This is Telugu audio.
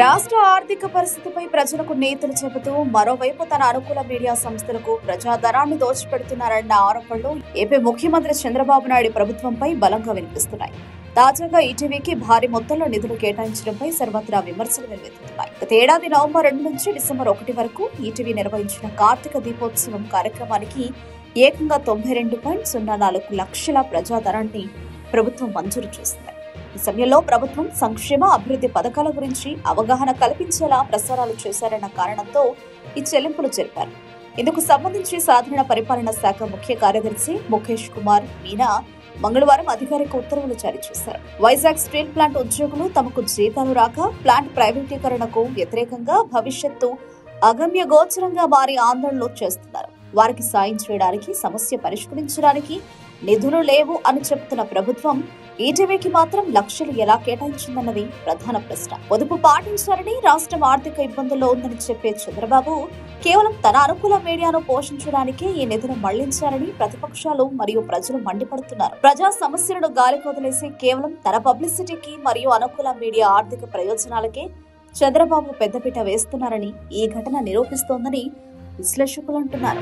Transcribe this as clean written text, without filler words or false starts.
రాష్ట్ర ఆర్థిక పరిస్థితిపై ప్రజలకు నీతులు చెబుతూ మరోవైపు తన అనుకూల మీడియా సంస్థలకు ప్రజాధనాన్ని దోచిపెడుతున్నారన్న ఆరోపణలు ఏపీ ముఖ్యమంత్రి చంద్రబాబు నాయుడు ప్రభుత్వంపై బలంగా వినిపిస్తున్నాయి. తాజాగా ఈటీవీకి భారీ మొత్తంలో నిధులు కేటాయించడంపై సర్వత్రా విమర్శలు వెల్లువెత్తుతున్నాయి. గత ఏడాది నవంబర్ 2 నుంచి డిసెంబర్ 1 వరకు ఈటీవీ నిర్వహించిన కార్తీక దీపోత్సవం కార్యక్రమానికి ఏకంగా 92.04 లక్షల ప్రజాధనాన్ని ప్రభుత్వం మంజూరు చేసింది. ఈ సమయంలో ప్రభుత్వం సంక్షేమ అభివృద్ధి పథకాల గురించి అవగాహన కల్పించేలా ప్రసారాలు చేశారన్న కారణంతో ఈ చెల్లింపులు జరిపారు. ఇందుకు సంబంధించి సాధారణ పరిపాలనా శాఖ ముఖ్య కార్యదర్శి ముఖేష్ కుమార్ మీనా మంగళవారం అధికారిక ఉత్తర్వులు జారీ చేశారు. వైజాగ్ స్టీల్ ప్లాంట్ ఉద్యోగులు తమకు జీతాలు రాక ప్లాంట్ ప్రైవేటీకరణకు వ్యతిరేకంగా భవిష్యత్తు అగమ్య గోచరంగా మారి ఆందోళనలు చేస్తున్నారు. వారికి సాయం చేయడానికి, సమస్య పరిష్కరించడానికి నిధులు లేవు అని చెబుతున్న ప్రభుత్వం ఈటీవీకి మాత్రం లక్షలు ఎలా కేటాయించిందన్నది ప్రధాన ప్రశ్న. పొదుపు పాటించాలని, రాష్ట్రం ఆర్థిక ఇబ్బందుల్లో ఉందని చెప్పే చంద్రబాబు కేవలం తన అనుకూల మీడియాను పోషించడానికే ఈ నిధులు మళ్లించారని ప్రతిపక్షాలు మరియు ప్రజలు మండిపడుతున్నారు. ప్రజా సమస్యలను గాలికి వదిలేసి కేవలం తన పబ్లిసిటీకి మరియు అనుకూల మీడియా ఆర్థిక ప్రయోజనాలకే చంద్రబాబు పెద్దపీట వేస్తున్నారని ఈ ఘటన నిరూపిస్తోందని విశ్లేషకులు అంటున్నారు.